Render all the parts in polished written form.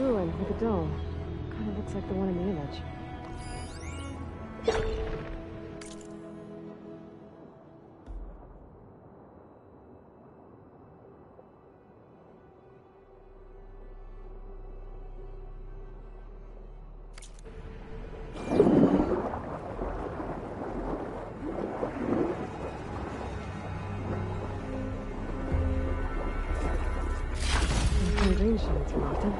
ruin with a dome. Kind of looks like the one in the image. Green shades are often.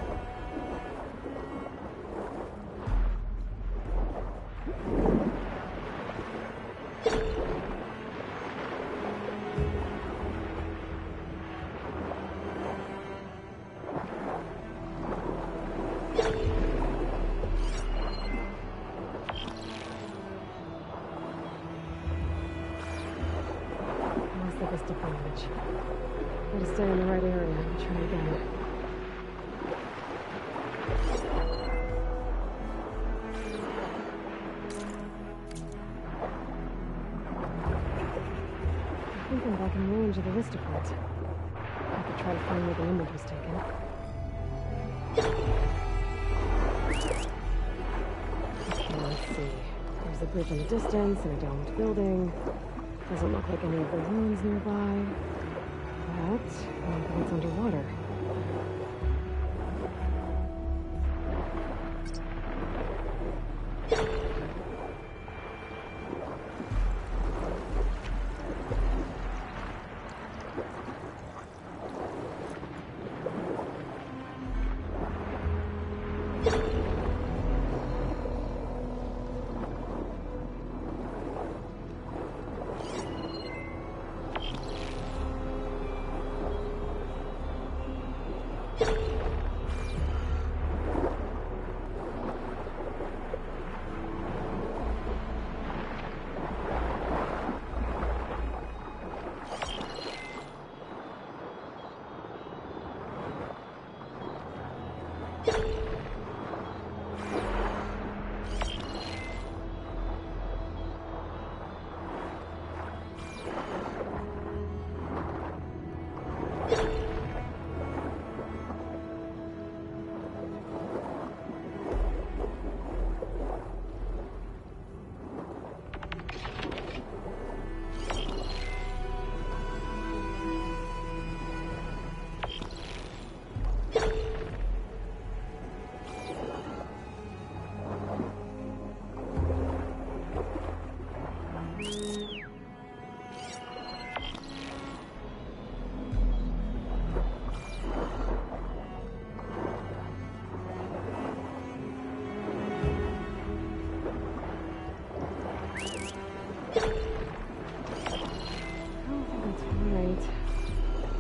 Must have a stiff image. Gotta stay in the right area and try again. I think I'm back in range of the Vista point. I could try to find where the image was taken. Okay, let's see. There's a bridge in the distance and a domed building. Doesn't look like any of the ruins nearby. But maybe it's underwater.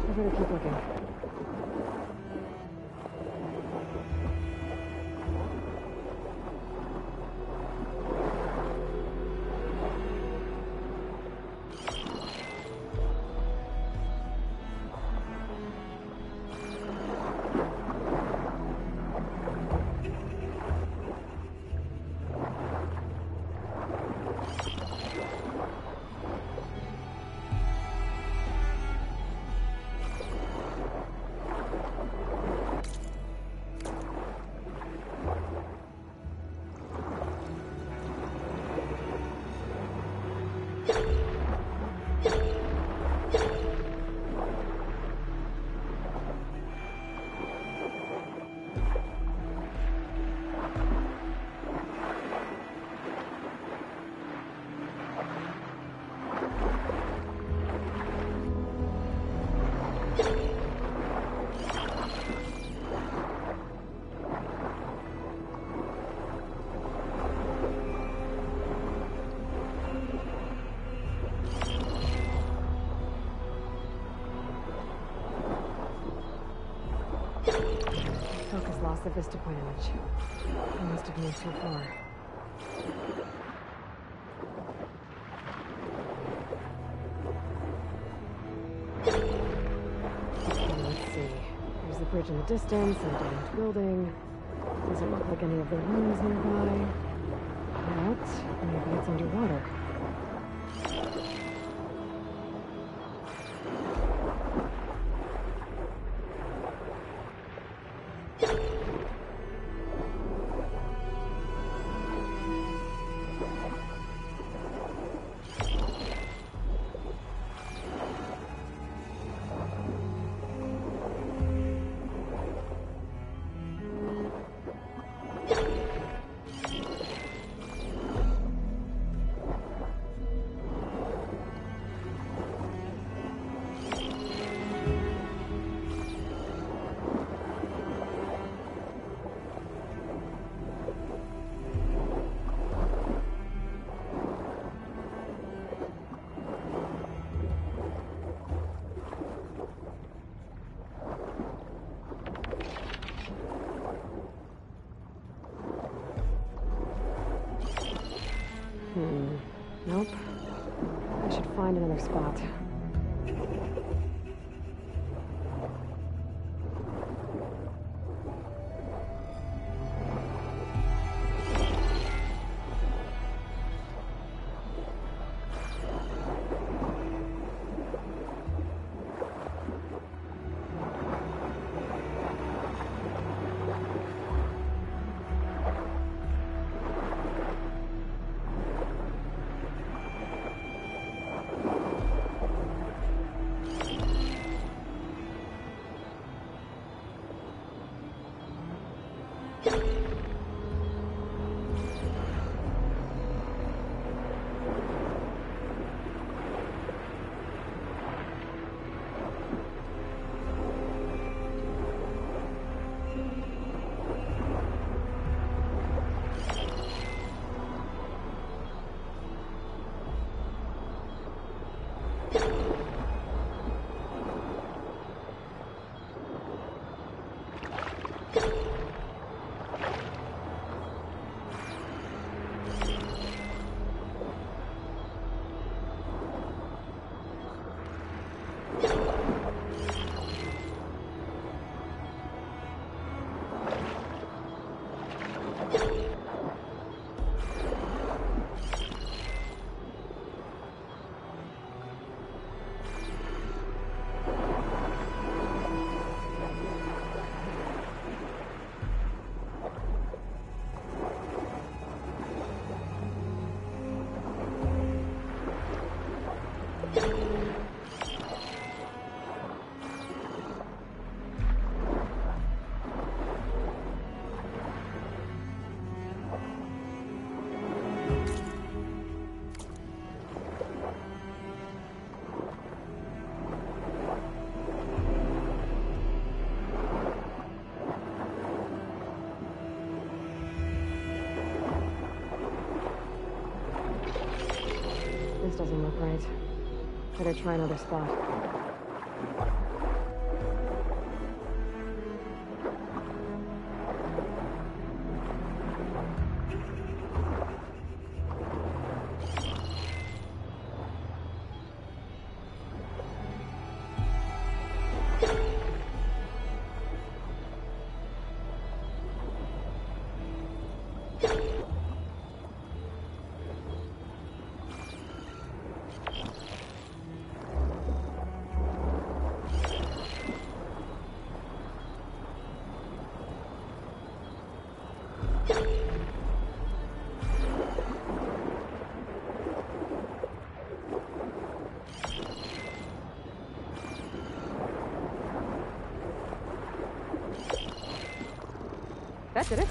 I better keep looking. Focus lost the Vista point image. I must have moved too far. Okay, let's see. There's a bridge in the distance and a domed building. Doesn't look like any of the ruins nearby. But maybe it's underwater. Nope. I should find another spot. This doesn't look right. Better try another spot. That did it.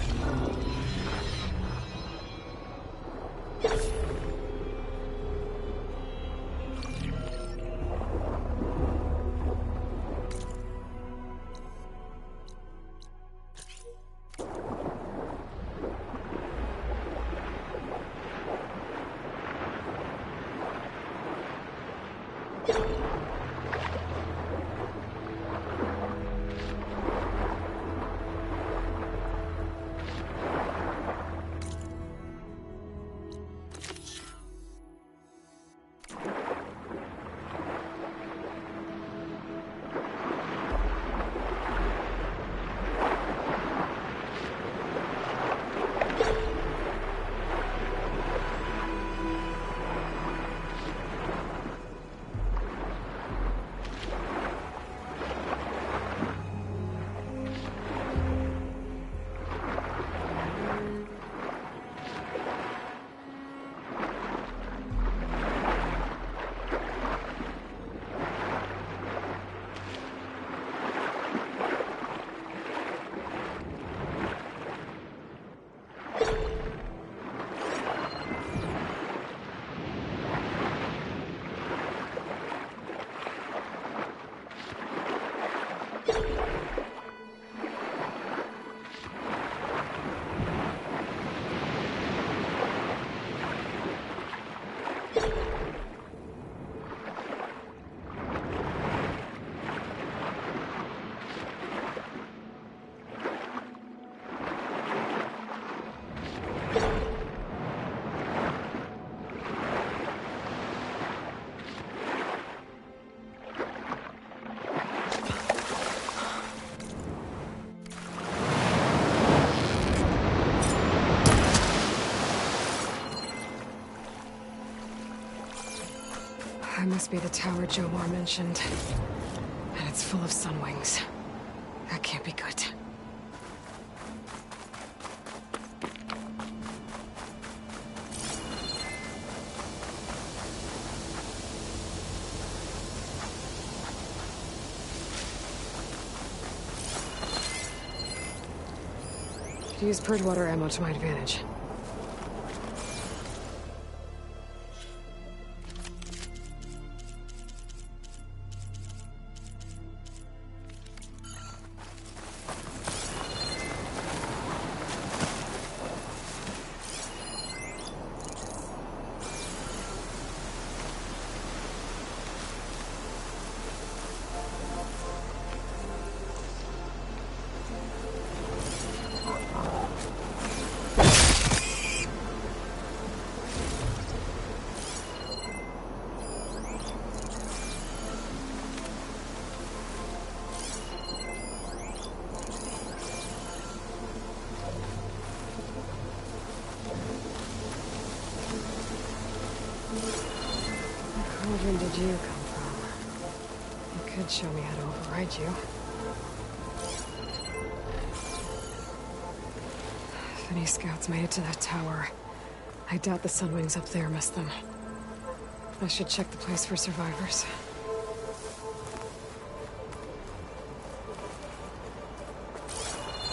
That must be the tower Jomar mentioned. And it's full of sunwings. That can't be good. Could use purge water ammo to my advantage. Where did you come from? You could show me how to override you. If any scouts made it to that tower, I doubt the sunwings up there missed them. I should check the place for survivors.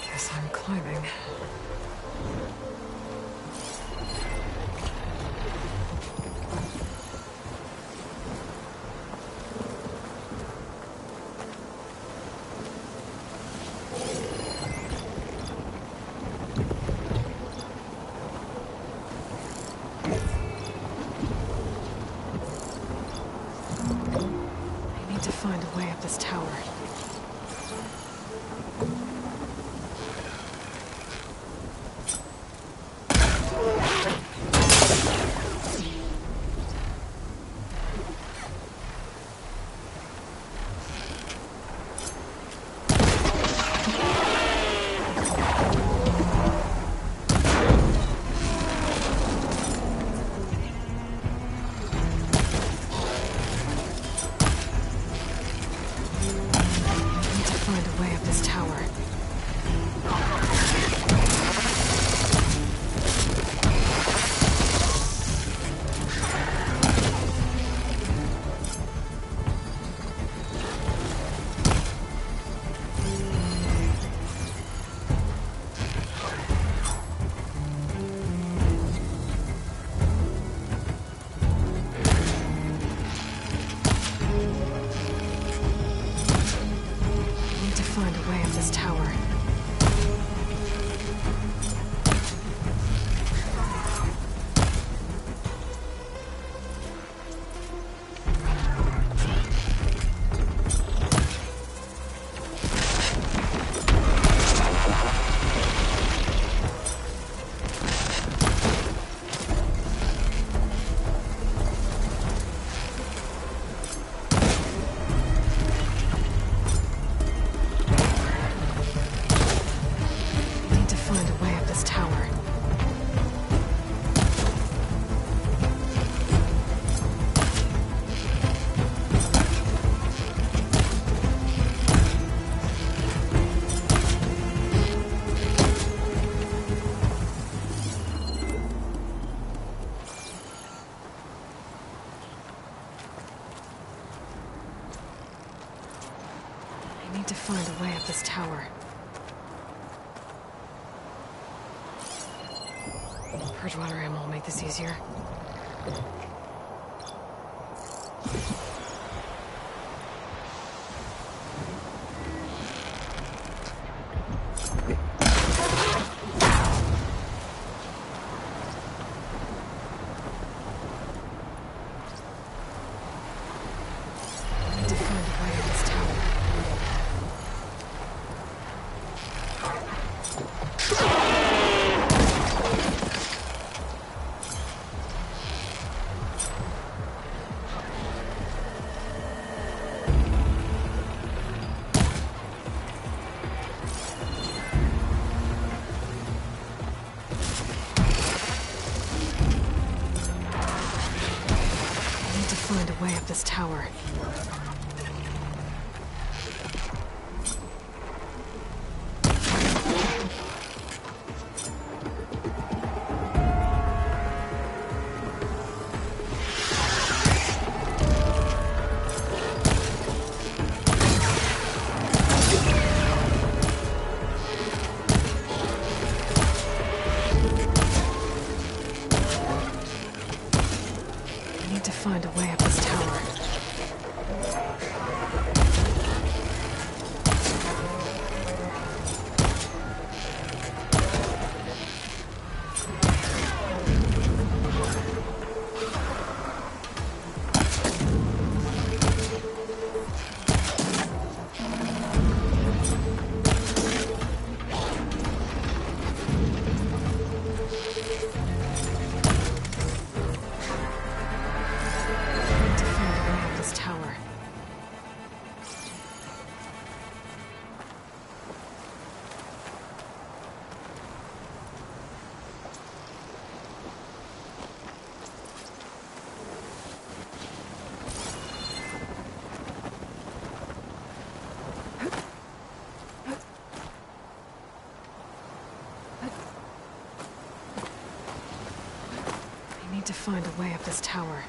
Guess I'm climbing. Find a way up this tower. To find a way up this tower. Purge water ammo will make this easier. a way up this tower. Find a way up this tower. To find a way up this tower.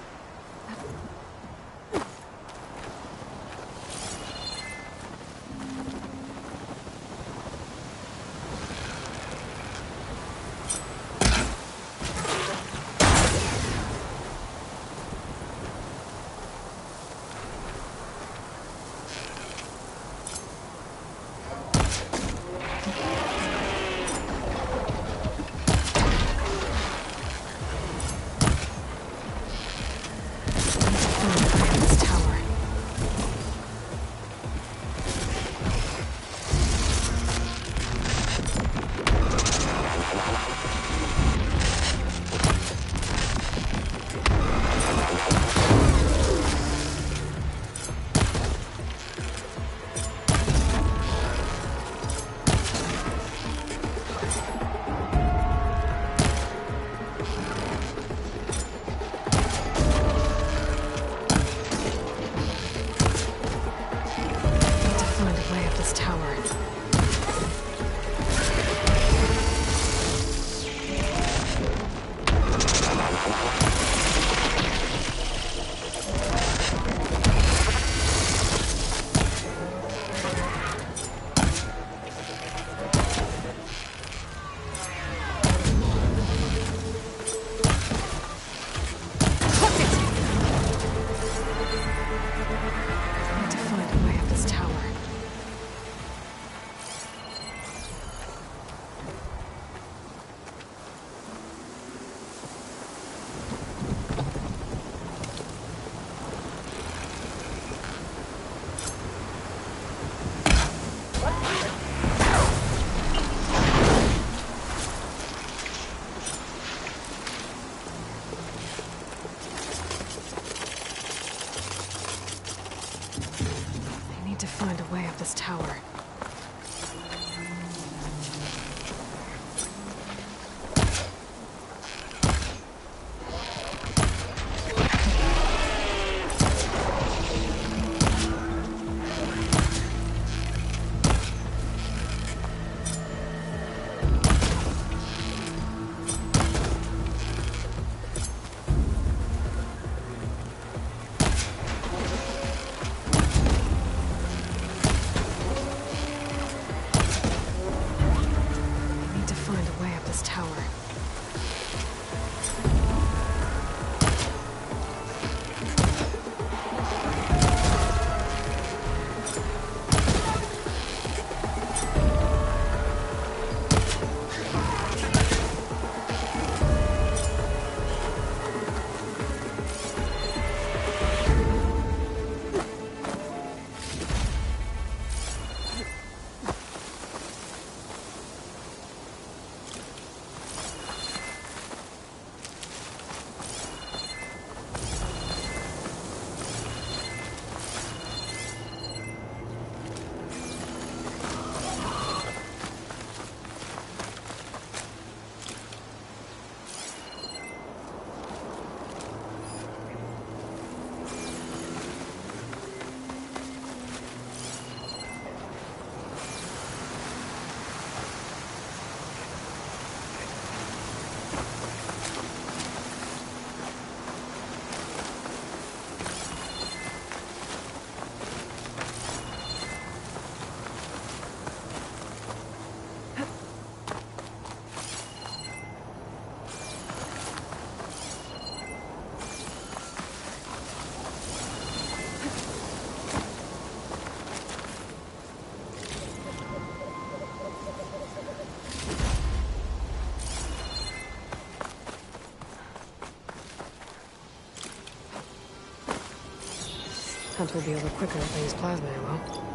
Hunter will be over quicker if I use plasma ammo.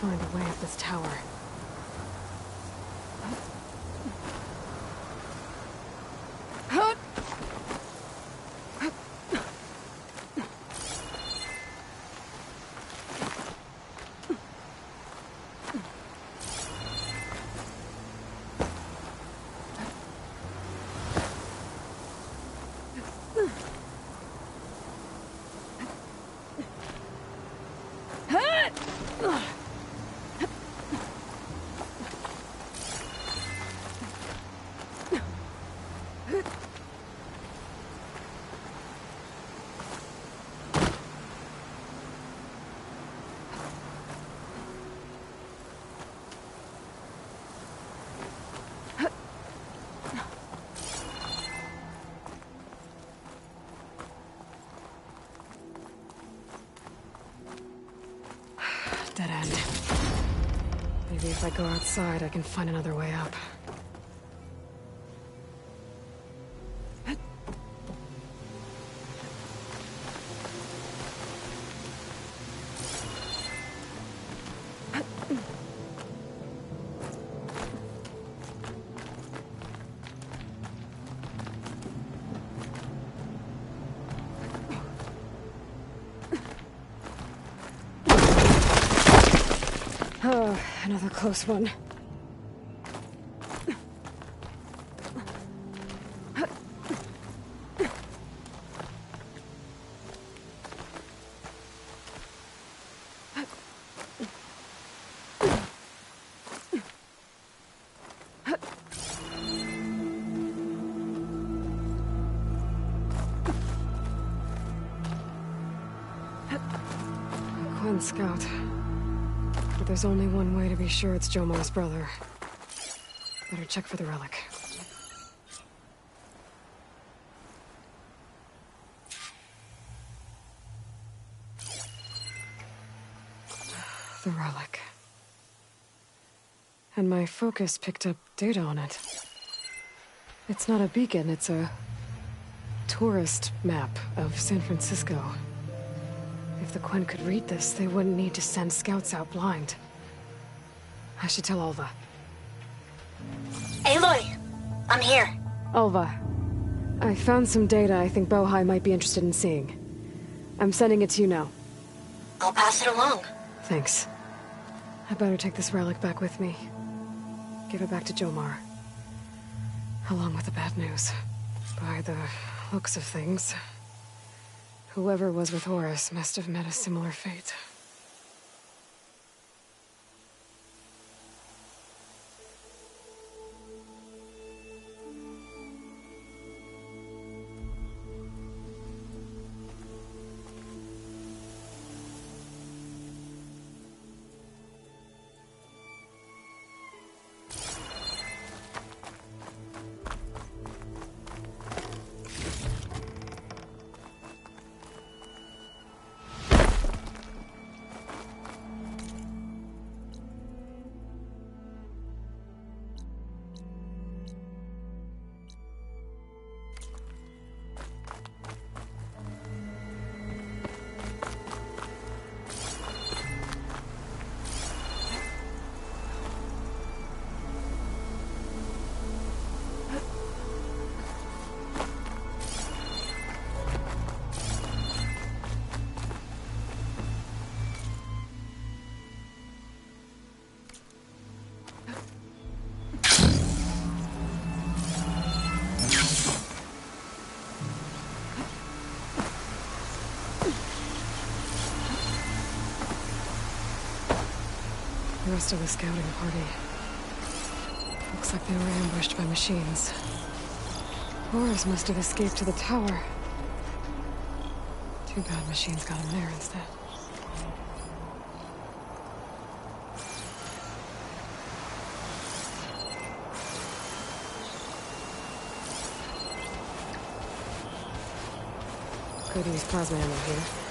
Find a way up this tower. Dead end. Maybe if I go outside, I can find another way up. Oh, another close one. Quinn Scout. But there's only one way to be sure it's Jomar's brother. Better check for the relic. The relic. And my focus picked up data on it. It's not a beacon, it's a tourist map of San Francisco. If the Quen could read this, they wouldn't need to send scouts out blind. I should tell Alva. Aloy! I'm here. Alva, I found some data I think Bohai might be interested in seeing. I'm sending it to you now. I'll pass it along. Thanks. I better take this relic back with me. Give it back to Jomar. Along with the bad news. By the looks of things, whoever was with Horus must have met a similar fate. the rest of the scouting party. Looks like they were ambushed by machines. Boris must have escaped to the tower. Too bad machines got him there instead. Could use plasma ammo here.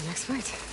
next fight.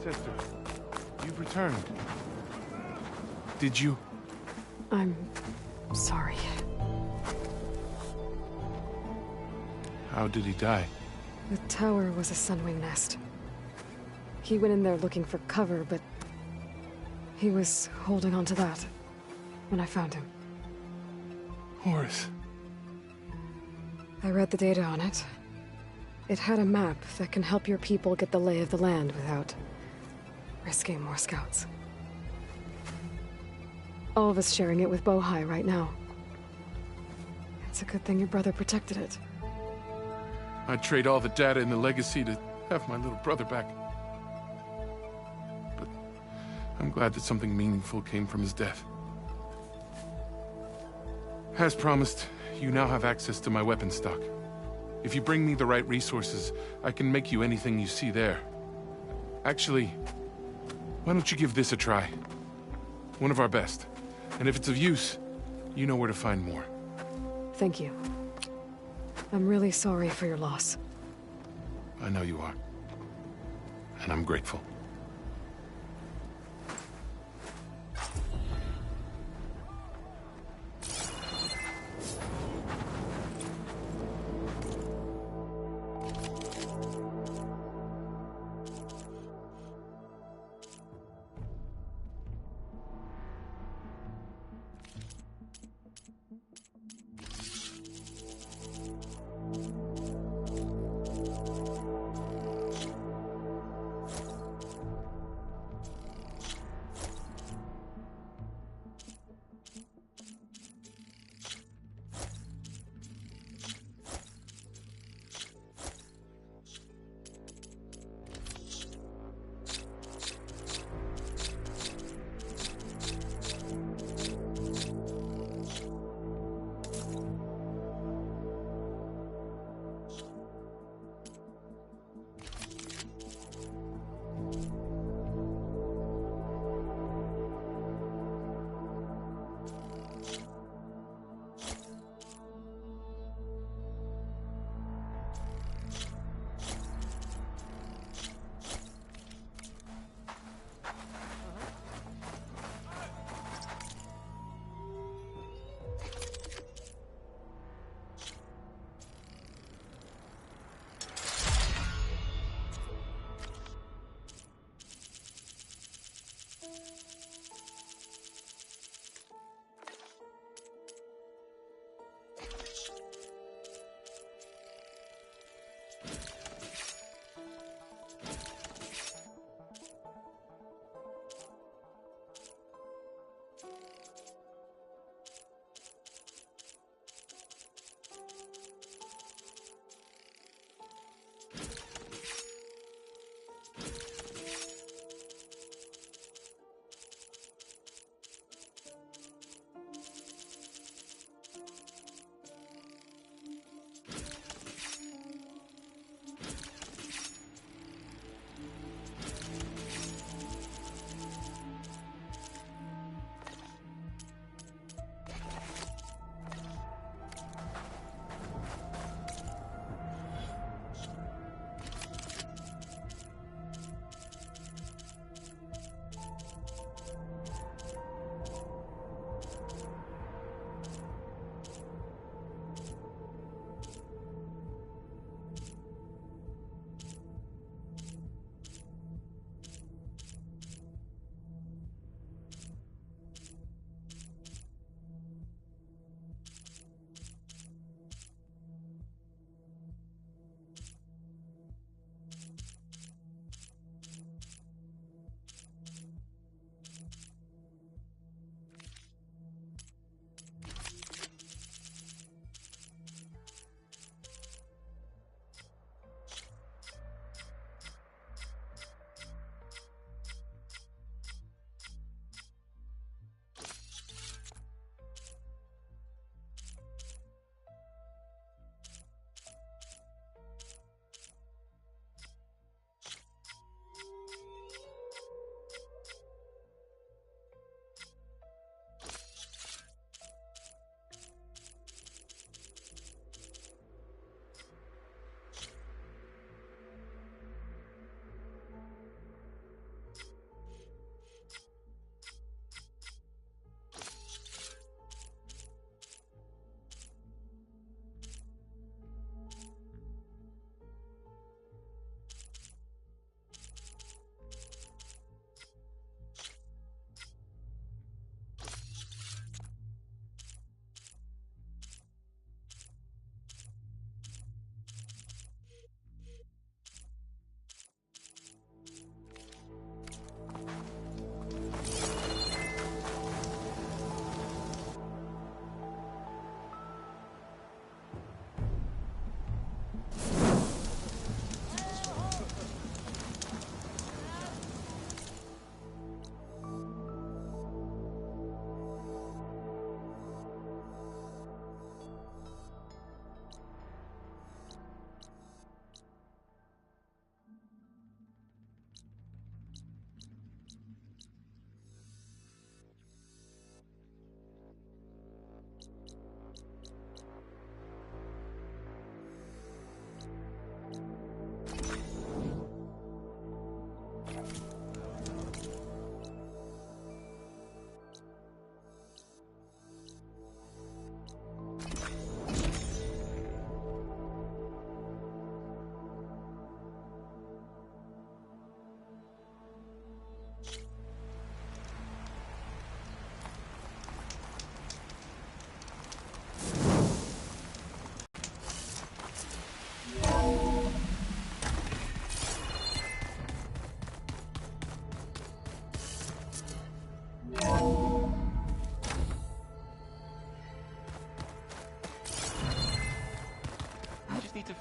Sister, you've returned. Did you? I'm sorry. How did he die? The tower was a sunwing nest. He went in there looking for cover, but he was holding on to that when I found him. Horace, I read the data on it. It had a map that can help your people get the lay of the land without risking more scouts. All of us sharing it with Bohai right now. It's a good thing your brother protected it. I'd trade all the data in the legacy to have my little brother back. But I'm glad that something meaningful came from his death. As promised, you now have access to my weapon stock. If you bring me the right resources, I can make you anything you see there. Actually, why don't you give this a try? One of our best. And if it's of use, you know where to find more. Thank you. I'm really sorry for your loss. I know you are. And I'm grateful.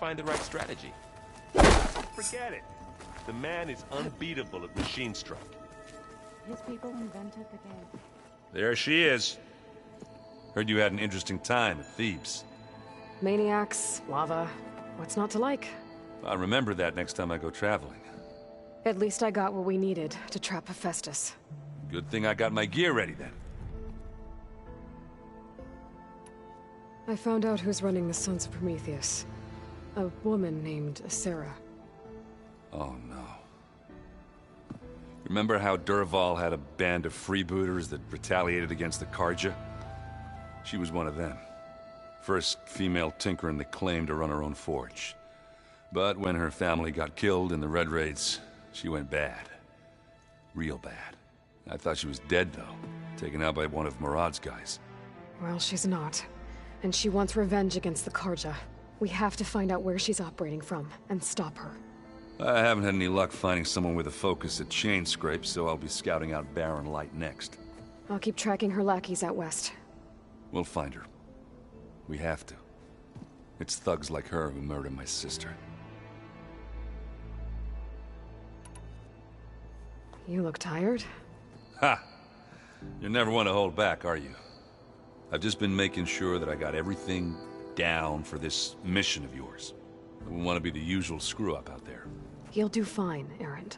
find the right strategy. Forget it. The man is unbeatable at machine strike. His people invented the game. There she is. Heard you had an interesting time at Thebes. Maniacs, lava. What's not to like? I'll remember that next time I go traveling. At least I got what we needed to trap Hephaestus. Good thing I got my gear ready then. I found out who's running the Sons of Prometheus. A woman named Sarah. Oh no. Remember how Durval had a band of freebooters that retaliated against the Karja? She was one of them. First female tinker in the claim to run her own forge. But when her family got killed in the Red Raids, she went bad. Real bad. I thought she was dead, though. Taken out by one of Murad's guys. Well, she's not. And she wants revenge against the Karja. We have to find out where she's operating from, and stop her. I haven't had any luck finding someone with a focus at chain scrape, so I'll be scouting out Barren Light next. I'll keep tracking her lackeys out west. We'll find her. We have to. It's thugs like her who murdered my sister. You look tired. Ha! You're never one to hold back, are you? I've just been making sure that I got everything down for this mission of yours. I wouldn't want to be the usual screw-up out there. You'll do fine, Erend.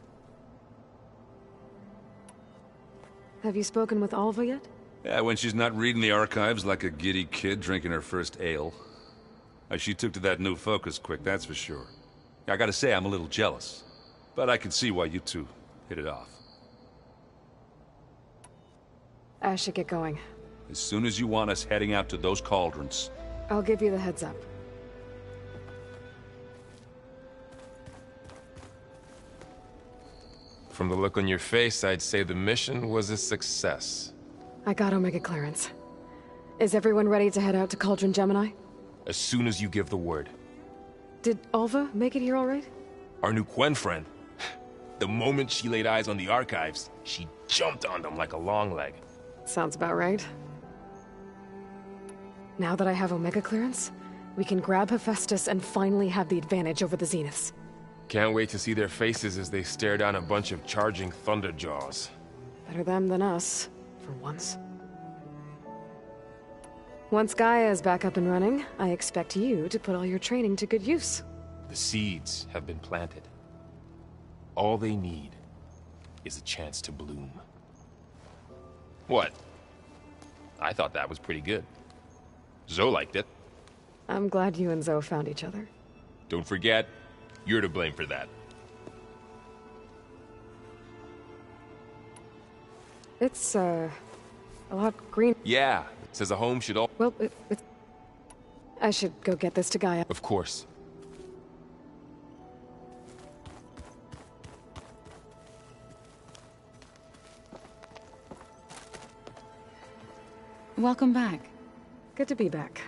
Have you spoken with Alva yet? Yeah, when she's not reading the archives like a giddy kid drinking her first ale. She took to that new focus quick, that's for sure. I gotta say, I'm a little jealous. But I can see why you two hit it off. I should get going. As soon as you want us heading out to those cauldrons. I'll give you the heads up. From the look on your face, I'd say the mission was a success. I got Omega clearance. Is everyone ready to head out to Cauldron Gemini? As soon as you give the word. Did Alva make it here all right? Our new Quen friend. The moment she laid eyes on the archives, she jumped on them like a long leg. Sounds about right. Now that I have Omega clearance, we can grab Hephaestus and finally have the advantage over the Zeniths. Can't wait to see their faces as they stare down a bunch of charging Thunderjaws. Better them than us, for once. Once Gaia is back up and running, I expect you to put all your training to good use. The seeds have been planted. All they need is a chance to bloom. What? I thought that was pretty good. Zoe liked it. I'm glad you and Zoe found each other. Don't forget, you're to blame for that. It's, a lot green. Yeah, it says a home should all... Well, it's... I should go get this to Gaia. Of course. Welcome back. Good to be back.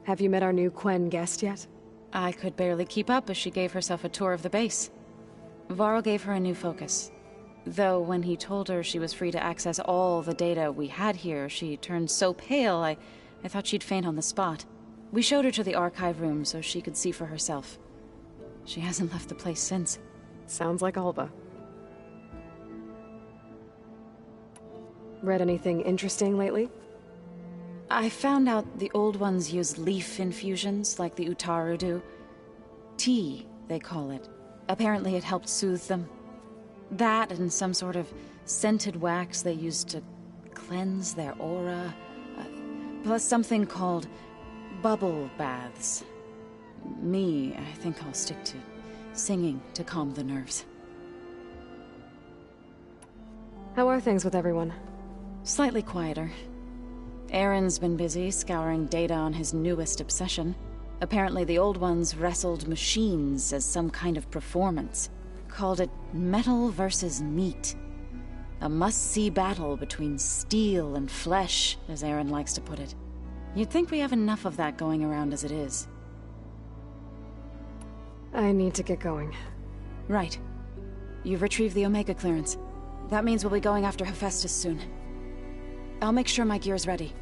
Have you met our new Quen guest yet? I could barely keep up as she gave herself a tour of the base. Varl gave her a new focus. Though when he told her she was free to access all the data we had here, she turned so pale I thought she'd faint on the spot. We showed her to the archive room so she could see for herself. She hasn't left the place since. Sounds like Alba. Read anything interesting lately? I found out the old ones use leaf infusions like the Utaru do. Tea, they call it. Apparently it helped soothe them. That and some sort of scented wax they used to cleanse their aura. Plus something called bubble baths. Me, I think I'll stick to singing to calm the nerves. How are things with everyone? Slightly quieter. Aaron's been busy scouring data on his newest obsession. Apparently the old ones wrestled machines as some kind of performance. Called it metal versus meat. A must-see battle between steel and flesh, as Aaron likes to put it. You'd think we have enough of that going around as it is. I need to get going. Right. You've retrieved the Omega clearance. That means we'll be going after Hephaestus soon. I'll make sure my gear's ready.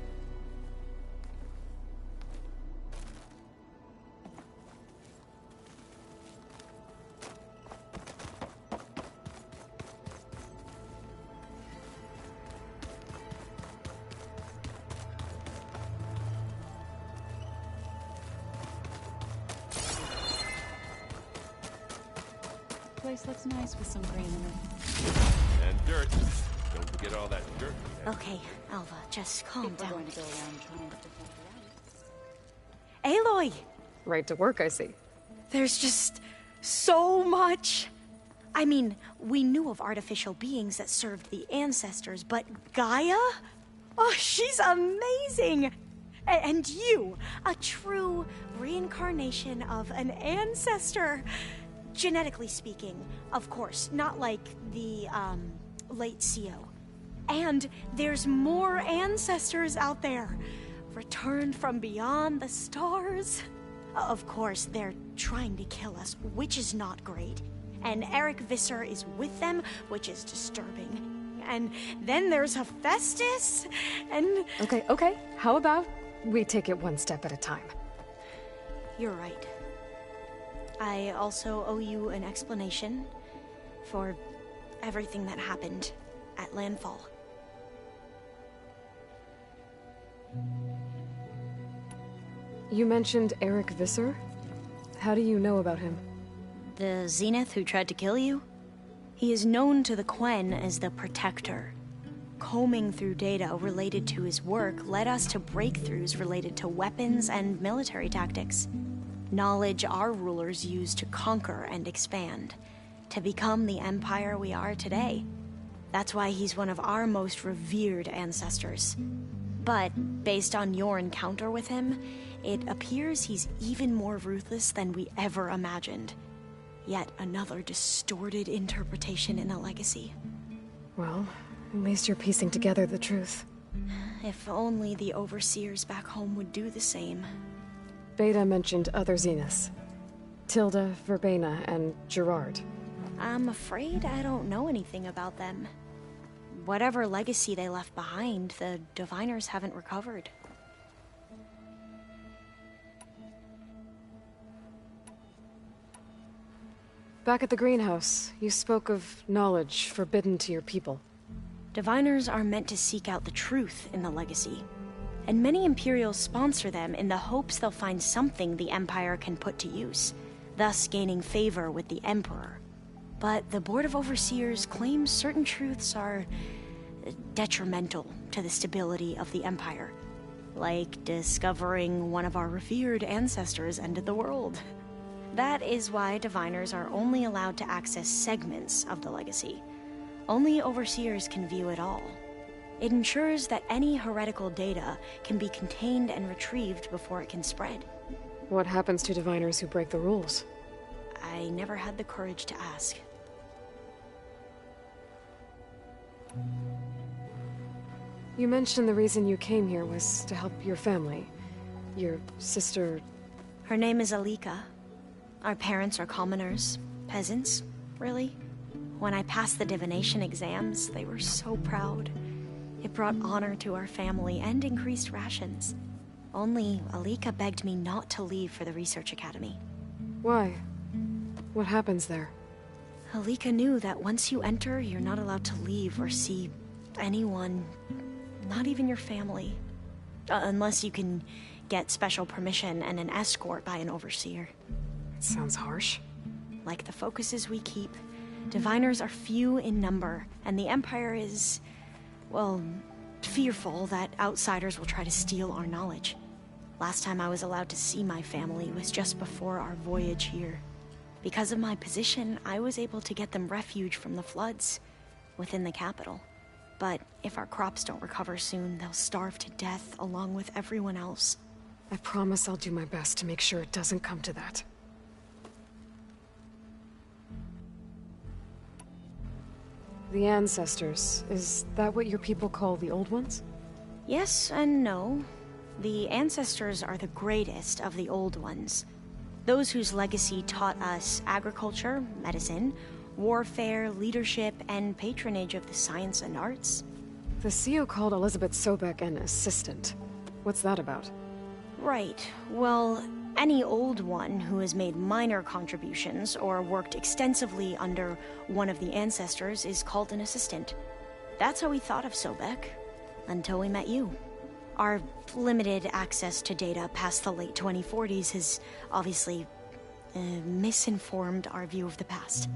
Place looks nice with some green in it. And dirt. Don't forget all that dirt. Okay, Alva, just calm We're down. going to go around trying to figure it out. Aloy! Right to work, I see. There's just so much. I mean, we knew of artificial beings that served the ancestors, but Gaia? Oh, she's amazing! And you, a true reincarnation of an ancestor. Genetically speaking, of course, not like the, late CO. And there's more ancestors out there, returned from beyond the stars. Of course, they're trying to kill us, which is not great. And Eric Visser is with them, which is disturbing. And then there's Hephaestus, and... Okay. How about we take it one step at a time? You're right. I also owe you an explanation for everything that happened at Landfall. You mentioned Eric Visser? How do you know about him? The Zenith who tried to kill you? He is known to the Quen as the Protector. Combing through data related to his work led us to breakthroughs related to weapons and military tactics. Knowledge our rulers used to conquer and expand, to become the empire we are today. That's why he's one of our most revered ancestors. But, based on your encounter with him, it appears he's even more ruthless than we ever imagined. Yet another distorted interpretation in the legacy. Well, at least you're piecing together the truth. If only the overseers back home would do the same. Beta mentioned other Zeniths. Tilda, Verbena, and Gerard. I'm afraid I don't know anything about them. Whatever legacy they left behind, the Diviners haven't recovered. Back at the greenhouse, you spoke of knowledge forbidden to your people. Diviners are meant to seek out the truth in the legacy, and many Imperials sponsor them in the hopes they'll find something the Empire can put to use, thus gaining favor with the Emperor. But the Board of Overseers claims certain truths are detrimental to the stability of the Empire, like discovering one of our revered ancestors ended the world. That is why Diviners are only allowed to access segments of the legacy. Only Overseers can view it all. It ensures that any heretical data can be contained and retrieved before it can spread. What happens to Diviners who break the rules? I never had the courage to ask. You mentioned the reason you came here was to help your family. Your sister... Her name is Alika. Our parents are commoners. Peasants, really. When I passed the divination exams, they were so proud. It brought honor to our family and increased rations. Only Alika begged me not to leave for the research academy. Why? What happens there? Alika knew that once you enter, you're not allowed to leave or see anyone, not even your family. Unless you can get special permission and an escort by an overseer. It sounds harsh. Like the focuses we keep, Diviners are few in number, and the Empire is, well, fearful that outsiders will try to steal our knowledge. Last time I was allowed to see my family was just before our voyage here. Because of my position, I was able to get them refuge from the floods within the capital. But if our crops don't recover soon, they'll starve to death along with everyone else. I promise I'll do my best to make sure it doesn't come to that. The ancestors, is that what your people call the old ones? Yes and no. The ancestors are the greatest of the old ones. Those whose legacy taught us agriculture, medicine, warfare, leadership, and patronage of the science and arts. The CO called Elizabeth Sobek an assistant. What's that about? Right. Well, any old one who has made minor contributions or worked extensively under one of the ancestors is called an assistant. That's how we thought of Sobek, until we met you. Our limited access to data past the late 2040s has obviously misinformed our view of the past.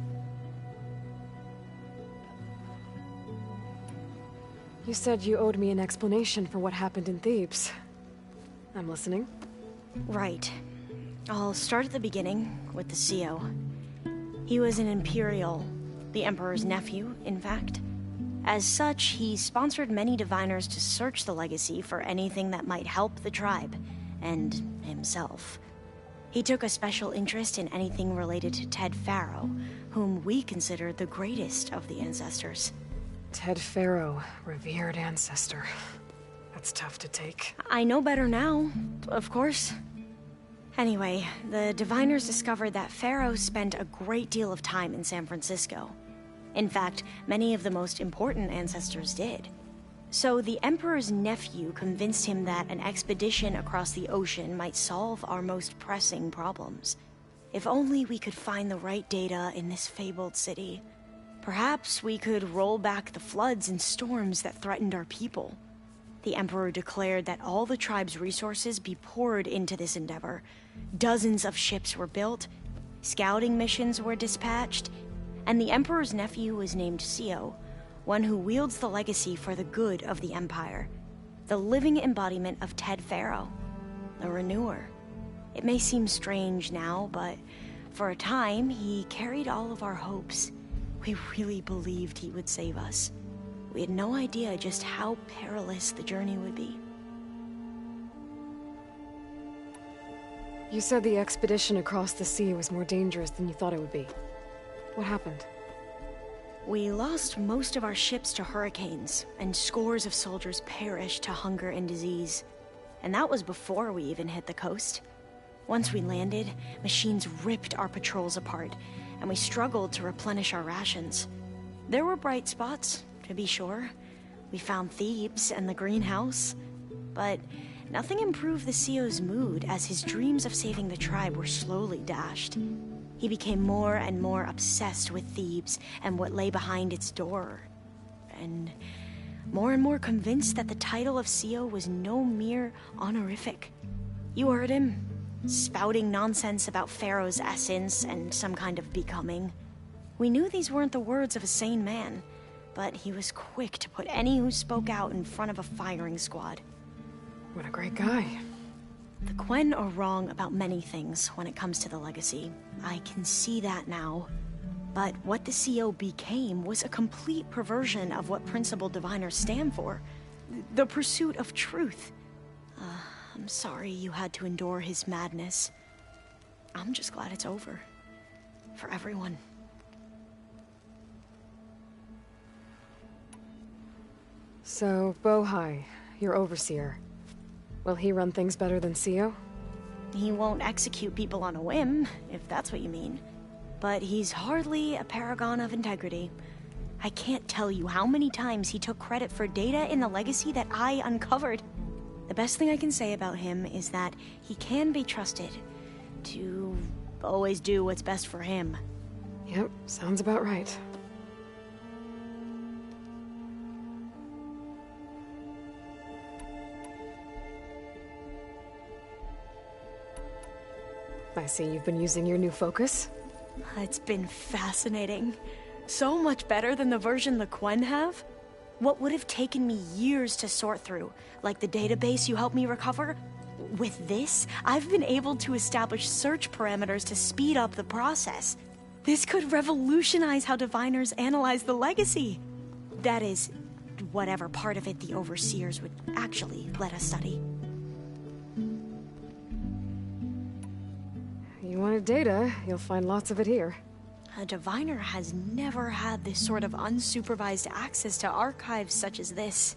You said you owed me an explanation for what happened in Thebes. I'm listening. Right. I'll start at the beginning with the CO. He was an Imperial, the Emperor's nephew, in fact. As such, he sponsored many diviners to search the legacy for anything that might help the tribe, and himself. He took a special interest in anything related to Ted Faro, whom we consider the greatest of the ancestors. Ted Faro, revered ancestor. That's tough to take. I know better now, of course. Anyway, the diviners discovered that Faro spent a great deal of time in San Francisco. In fact, many of the most important ancestors did. So the Emperor's nephew convinced him that an expedition across the ocean might solve our most pressing problems. If only we could find the right data in this fabled city. Perhaps we could roll back the floods and storms that threatened our people. The Emperor declared that all the tribe's resources be poured into this endeavor. Dozens of ships were built, scouting missions were dispatched, and the Emperor's nephew was named CO, one who wields the legacy for the good of the Empire. The living embodiment of Ted Faro, the Renewer. It may seem strange now, but for a time, he carried all of our hopes. We really believed he would save us. We had no idea just how perilous the journey would be. You said the expedition across the sea was more dangerous than you thought it would be. What happened? We lost most of our ships to hurricanes, and scores of soldiers perished to hunger and disease. And that was before we even hit the coast. Once we landed, machines ripped our patrols apart, and we struggled to replenish our rations. There were bright spots, to be sure. We found Thebes and the greenhouse, but nothing improved the CO's mood as his dreams of saving the tribe were slowly dashed. He became more and more obsessed with Thebes and what lay behind its door, and more convinced that the title of CO was no mere honorific. You heard him, spouting nonsense about Pharaoh's essence and some kind of becoming. We knew these weren't the words of a sane man, but he was quick to put any who spoke out in front of a firing squad. What a great guy. The Quen are wrong about many things when it comes to the legacy. I can see that now. But what the CO became was a complete perversion of what principal diviners stand for. The pursuit of truth. I'm sorry you had to endure his madness. I'm just glad it's over. For everyone. So, Bohai, your overseer. Will he run things better than CO? He won't execute people on a whim, if that's what you mean. But he's hardly a paragon of integrity. I can't tell you how many times he took credit for data in the legacy that I uncovered. The best thing I can say about him is that he can be trusted to always do what's best for him. Yep, sounds about right. I see you've been using your new focus. It's been fascinating. So much better than the version the Quen have. What would have taken me years to sort through, like the database you helped me recover, with this, I've been able to establish search parameters to speed up the process. This could revolutionize how diviners analyze the legacy. That is, whatever part of it the overseers would actually let us study. You wanted data, you'll find lots of it here. A diviner has never had this sort of unsupervised access to archives such as this.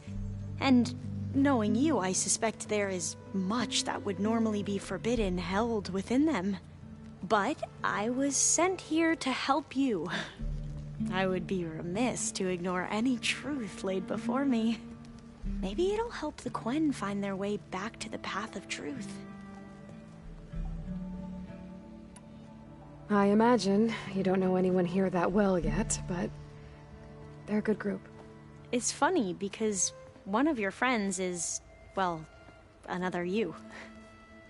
And knowing you, I suspect there is much that would normally be forbidden held within them. But I was sent here to help you. I would be remiss to ignore any truth laid before me. Maybe it'll help the Quen find their way back to the path of truth. I imagine you don't know anyone here that well yet, but they're a good group. It's funny because one of your friends is, well, another you.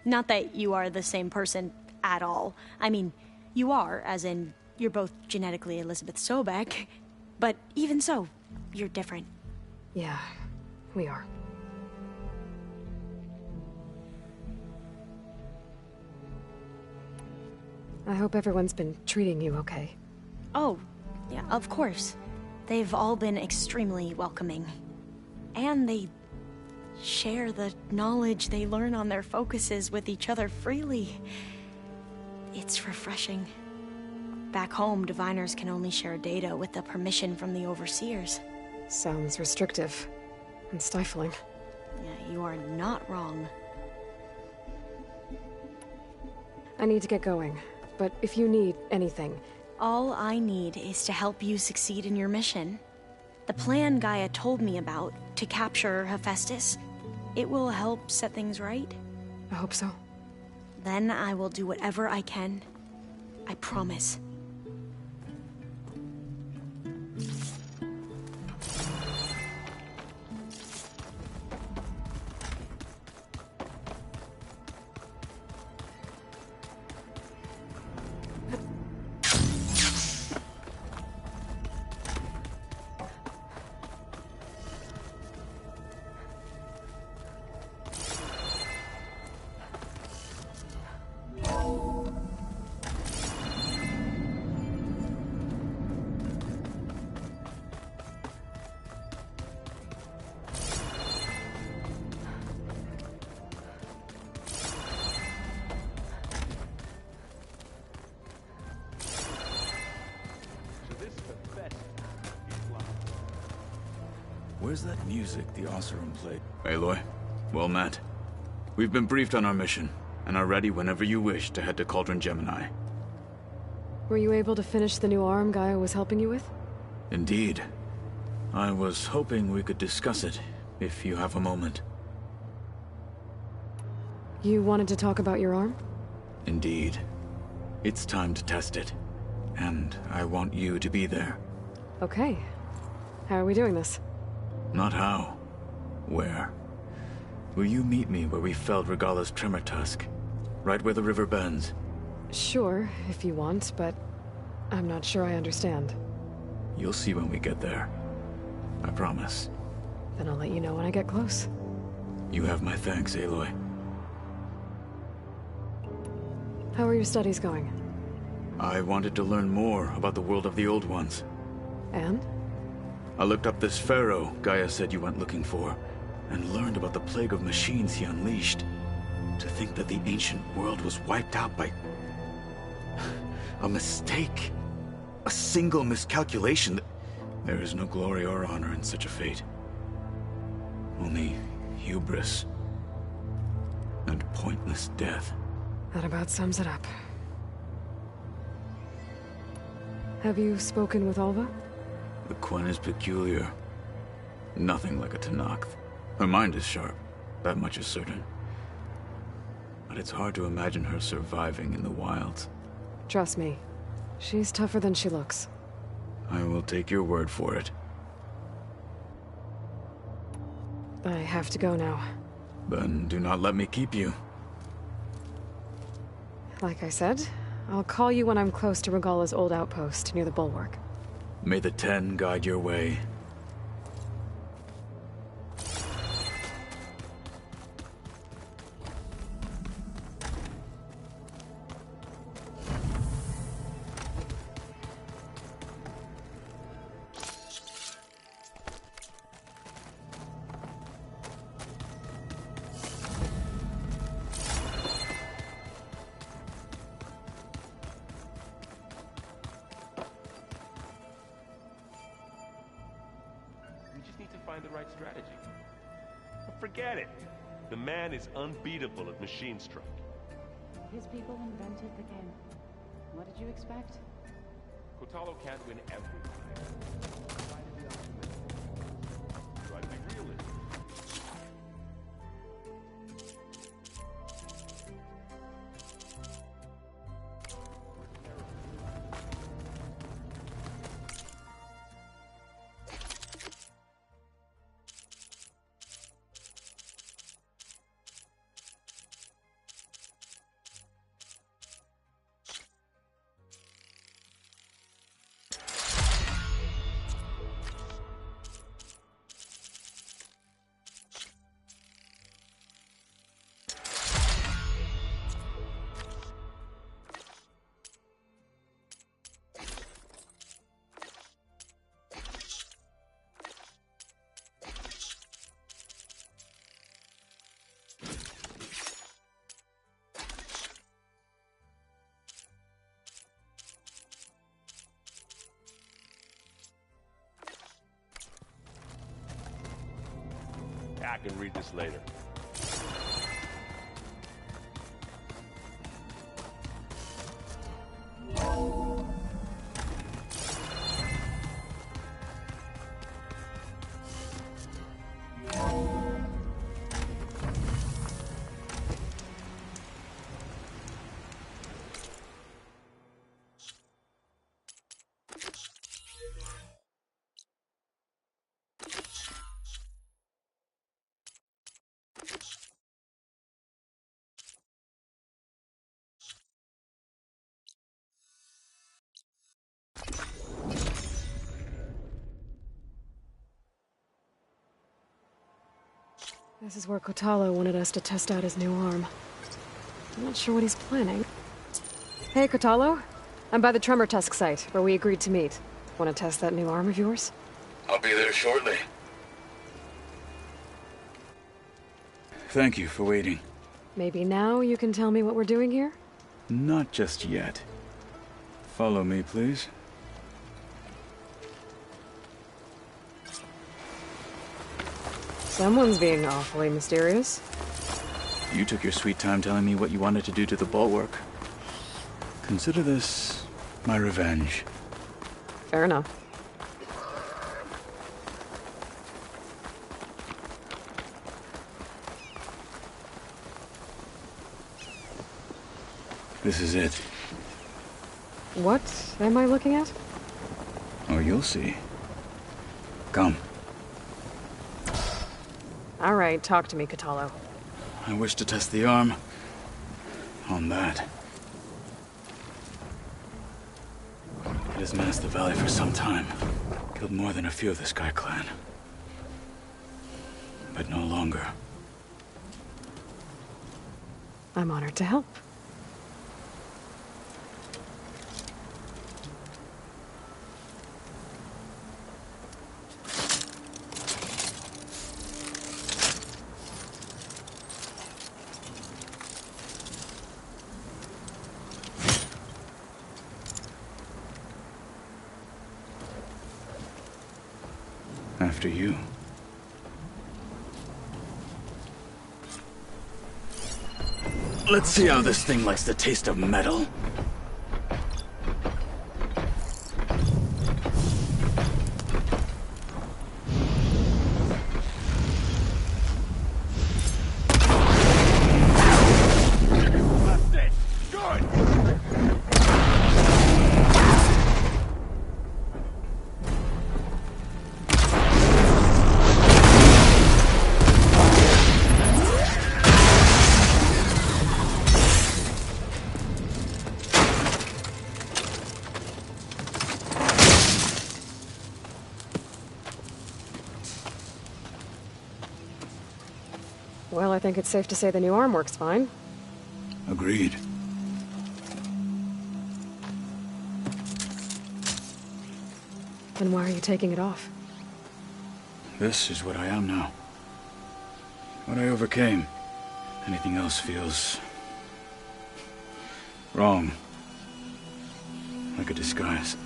Not that you are the same person at all. I mean, you are, as in, you're both genetically Elizabeth Sobek, but even so, you're different. Yeah, we are. I hope everyone's been treating you okay. Oh, yeah, of course. They've all been extremely welcoming. And they share the knowledge they learn on their focuses with each other freely. It's refreshing. Back home, diviners can only share data with the permission from the overseers. Sounds restrictive and stifling. Yeah, you are not wrong. I need to get going, but if you need anything... All I need is to help you succeed in your mission. The plan Gaia told me about, to capture Hephaestus, it will help set things right. I hope so. Then I will do whatever I can. I promise. Where's that music the Oseram played? Aloy, well met. We've been briefed on our mission, and are ready whenever you wish to head to Cauldron Gemini. Were you able to finish the new arm Gaia was helping you with? Indeed. I was hoping we could discuss it, if you have a moment. You wanted to talk about your arm? Indeed. It's time to test it. And I want you to be there. Okay. How are we doing this? Not how. Where? Will you meet me where we felled Regala's tremor tusk? Right where the river bends? Sure, if you want, but I'm not sure I understand. You'll see when we get there. I promise. Then I'll let you know when I get close. You have my thanks, Aloy. How are your studies going? I wanted to learn more about the world of the Old Ones. And? I looked up this pharaoh Gaia said you went looking for, and learned about the plague of machines he unleashed. To think that the ancient world was wiped out by... a mistake. A single miscalculation. There is no glory or honor in such a fate. Only hubris. And pointless death. That about sums it up. Have you spoken with Alva? The Quen is peculiar. Nothing like a Tenakth. Her mind is sharp, that much is certain. But it's hard to imagine her surviving in the wilds. Trust me, she's tougher than she looks. I will take your word for it. I have to go now. Then do not let me keep you. Like I said, I'll call you when I'm close to Regala's old outpost near the bulwark. May the Ten guide your way. We just need to find the right strategy. Forget it. The man is unbeatable at machine strike. His people invented the game. What did you expect? Kotalo can't win everything. Try to be realistic. I can read this later. This is where Kotalo wanted us to test out his new arm. I'm not sure what he's planning. Hey, Kotalo. I'm by the Tremor Tusk site, where we agreed to meet. Want to test that new arm of yours? I'll be there shortly. Thank you for waiting. Maybe now you can tell me what we're doing here? Not just yet. Follow me, please. Someone's being awfully mysterious. You took your sweet time telling me what you wanted to do to the bulwark. Consider this my revenge. Fair enough. This is it. What am I looking at? Oh, you'll see. Come. All right, talk to me, Kotalo. I wish to test the arm on that. It has menaced the valley for some time. Killed more than a few of the Sky Clan. But no longer. I'm honored to help. After you. Let's see how this thing likes the taste of metal. Well, I think it's safe to say the new arm works fine. Agreed. Then why are you taking it off? This is what I am now. What I overcame. Anything else feels wrong. Like a disguise.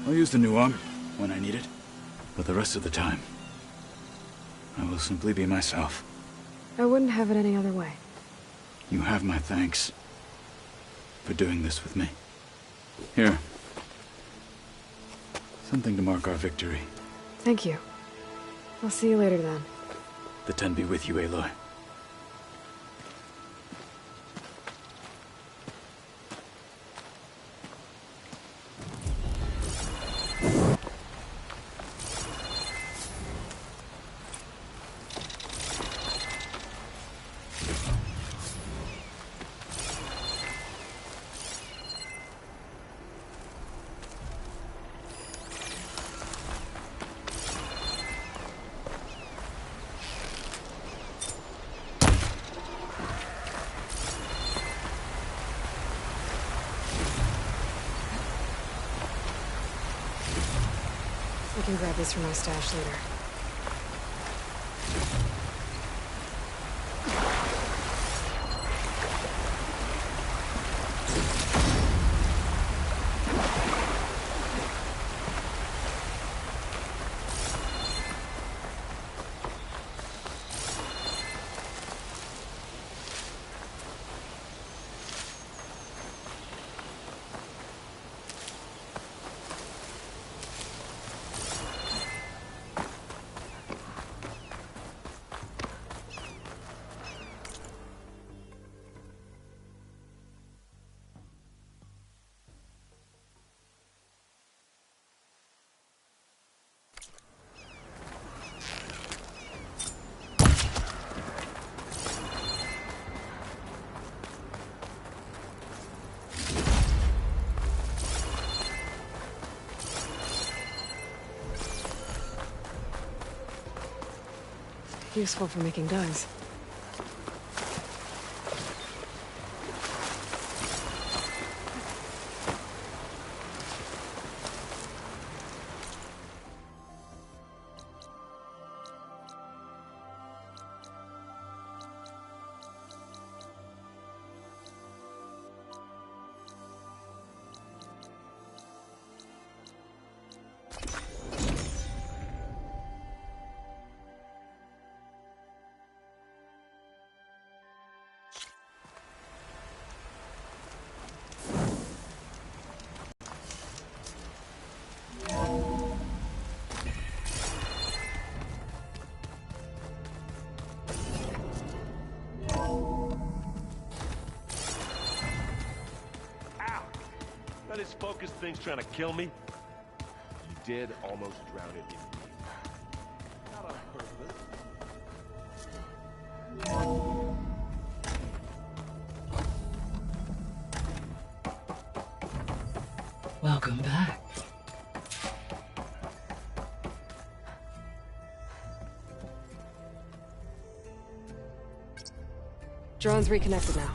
I'll use the new arm when I need it, but the rest of the time, I will simply be myself. I wouldn't have it any other way. You have my thanks for doing this with me. Here. Something to mark our victory. Thank you. I'll see you later then. The Ten be with you, Aloy. I can grab this from my stash later. Useful for making dyes. Now this focus thing's trying to kill me. You did almost drown it in me. Not on purpose. Welcome back. Drone's reconnected now.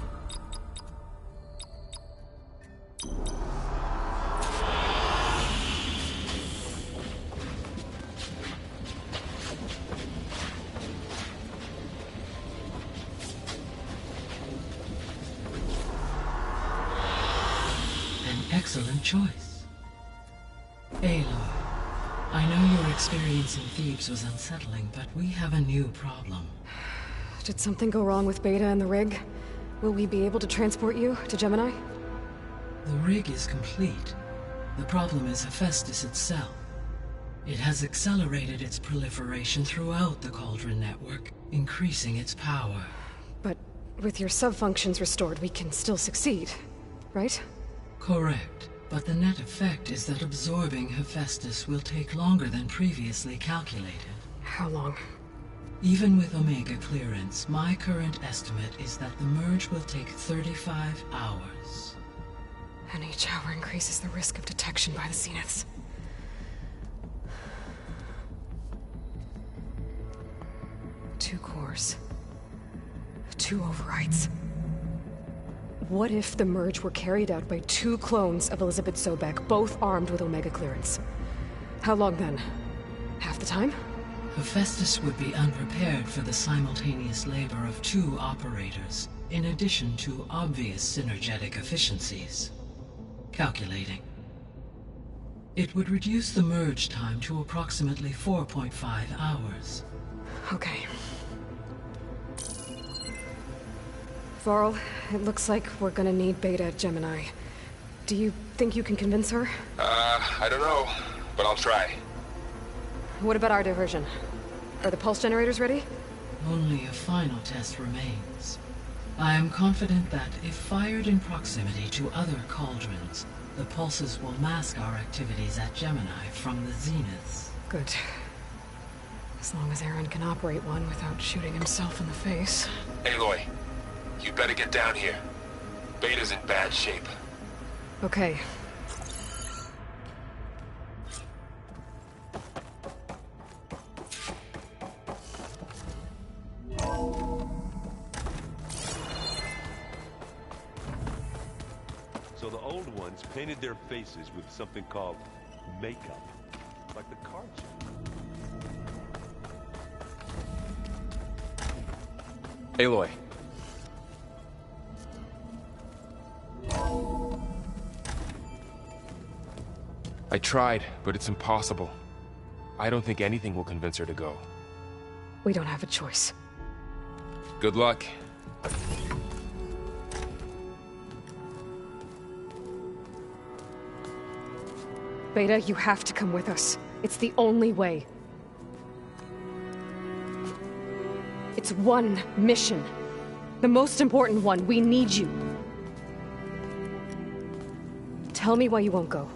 Excellent choice. Aloy, I know your experience in Thebes was unsettling, but we have a new problem. Did something go wrong with Beta and the rig? Will we be able to transport you to Gemini? The rig is complete. The problem is Hephaestus itself. It has accelerated its proliferation throughout the Cauldron network, increasing its power. But with your sub-functions restored, we can still succeed, right? Correct, but the net effect is that absorbing Hephaestus will take longer than previously calculated. How long? Even with Omega clearance, my current estimate is that the merge will take 35 hours. And each hour increases the risk of detection by the Zeniths. Two cores. Two overrides. What if the merge were carried out by two clones of Elizabeth Sobek, both armed with Omega clearance? How long then? Half the time? Hephaestus would be unprepared for the simultaneous labor of two operators, in addition to obvious synergetic efficiencies. Calculating. It would reduce the merge time to approximately 4.5 hours. Okay. Varl, it looks like we're gonna need Beta at Gemini. Do you think you can convince her? I don't know, but I'll try. What about our diversion? Are the pulse generators ready? Only a final test remains. I am confident that if fired in proximity to other cauldrons, the pulses will mask our activities at Gemini from the Zeniths. Good. As long as Aaron can operate one without shooting himself in the face. Aloy, you better get down here. Beta's in bad shape. Okay. So the old ones painted their faces with something called makeup. Like the card show. Aloy. I tried, but it's impossible. I don't think anything will convince her to go. We don't have a choice. Good luck. Beta, you have to come with us. It's the only way. It's one mission. The most important one. We need you. Tell me why you won't go.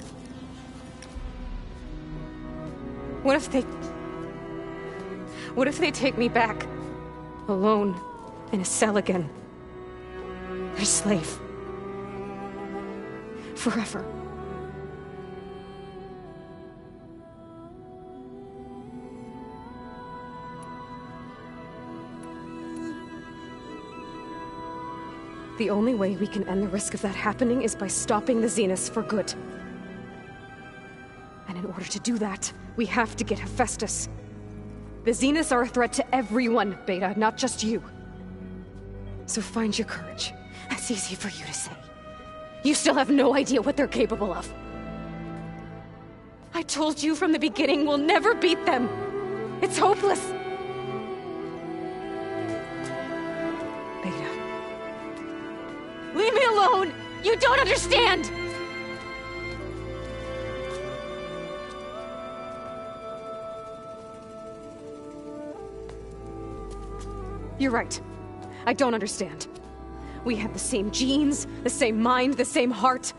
What if they take me back? Alone, in a cell again. A slave. Forever. The only way we can end the risk of that happening is by stopping the Zeniths for good. And in order to do that, we have to get Hephaestus. The Zeniths are a threat to everyone, Beta, not just you. So find your courage. That's easy for you to say. You still have no idea what they're capable of. I told you from the beginning, we'll never beat them. It's hopeless. Beta. Leave me alone! You don't understand! You're right. I don't understand. We have the same genes, the same mind, the same heart.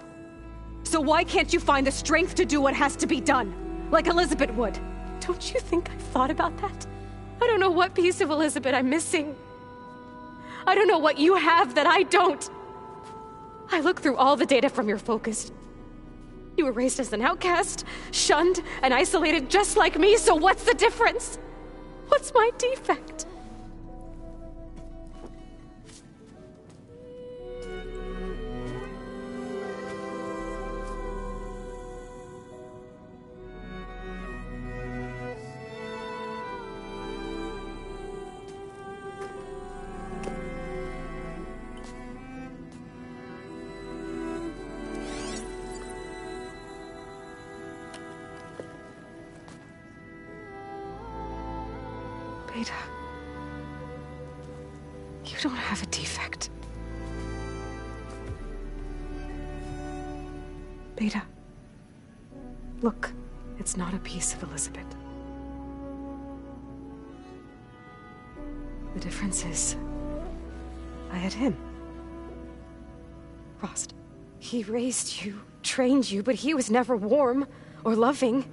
So why can't you find the strength to do what has to be done? Like Elizabeth would. Don't you think I've thought about that? I don't know what piece of Elizabeth I'm missing. I don't know what you have that I don't. I look through all the data from your focus. You were raised as an outcast, shunned, and isolated just like me, so what's the difference? What's my defect? Beta, you don't have a defect. Beta, look, it's not a piece of Elizabeth. The difference is, I had him. Frost. He raised you, trained you, but he was never warm or loving.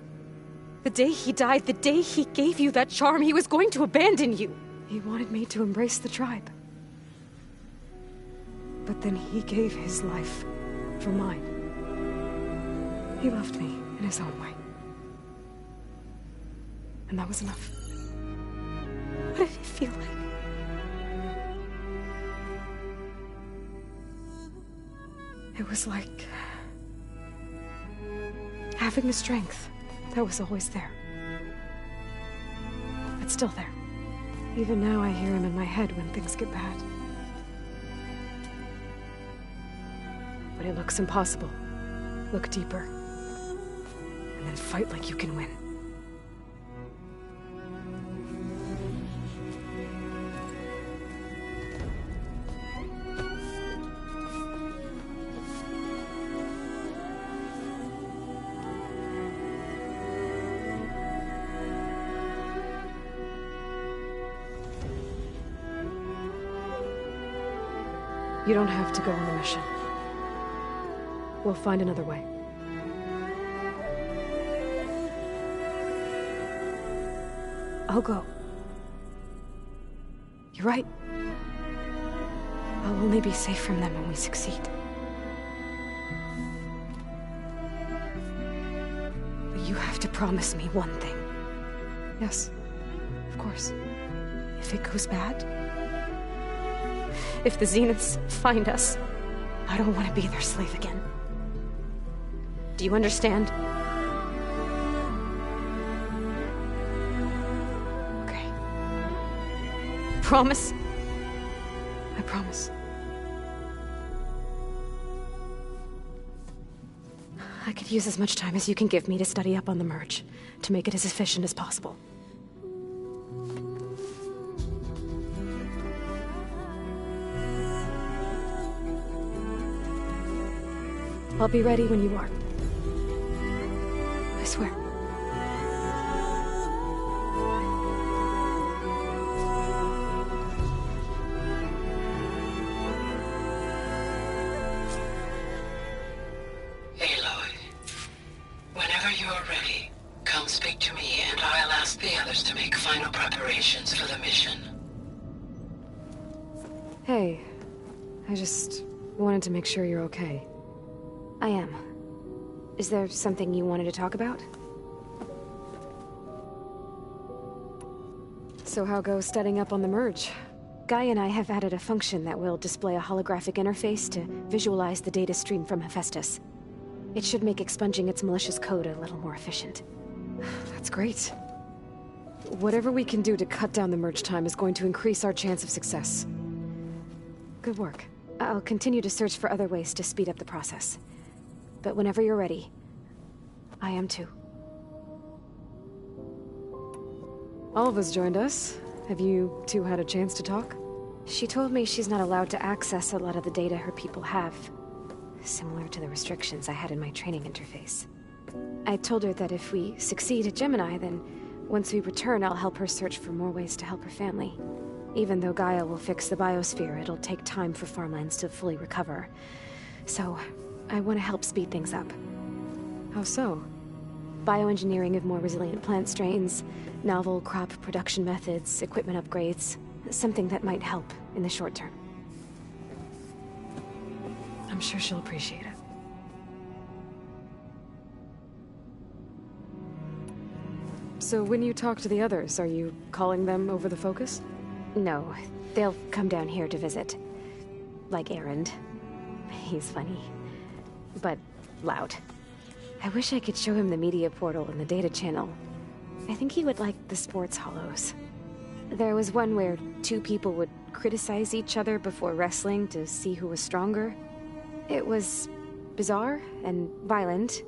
The day he died, the day he gave you that charm, he was going to abandon you. He wanted me to embrace the tribe. But then he gave his life for mine. He loved me in his own way. And that was enough. What did it feel like? It was like having the strength that was always there. It's still there. Even now I hear him in my head when things get bad. But it looks impossible. Look deeper. And then fight like you can win. You don't have to go on the mission. We'll find another way. I'll go. You're right. I'll only be safe from them when we succeed. But you have to promise me one thing. Yes, of course. If it goes bad, if the Zeniths find us, I don't want to be their slave again. Do you understand? Okay. Promise? I promise. I could use as much time as you can give me to study up on the merge, to make it as efficient as possible. I'll be ready when you are. I swear. Aloy, whenever you are ready, come speak to me and I'll ask the others to make final preparations for the mission. Hey, I just wanted to make sure you're okay. I am. Is there something you wanted to talk about? So how goes studying up on the merge? Guy and I have added a function that will display a holographic interface to visualize the data stream from Hephaestus. It should make expunging its malicious code a little more efficient. That's great. Whatever we can do to cut down the merge time is going to increase our chance of success. Good work. I'll continue to search for other ways to speed up the process. But whenever you're ready, I am too. Alva's joined us. Have you two had a chance to talk? She told me she's not allowed to access a lot of the data her people have. Similar to the restrictions I had in my training interface. I told her that if we succeed at Gemini, then once we return, I'll help her search for more ways to help her family. Even though Gaia will fix the biosphere, it'll take time for farmlands to fully recover. So, I want to help speed things up. How so? Bioengineering of more resilient plant strains, novel crop production methods, equipment upgrades. Something that might help in the short term. I'm sure she'll appreciate it. So when you talk to the others, are you calling them over the focus? No, they'll come down here to visit. Like Erend. He's funny. But loud. I wish I could show him the media portal and the data channel. I think he would like the sports hollows. There was one where two people would criticize each other before wrestling to see who was stronger. It was bizarre and violent,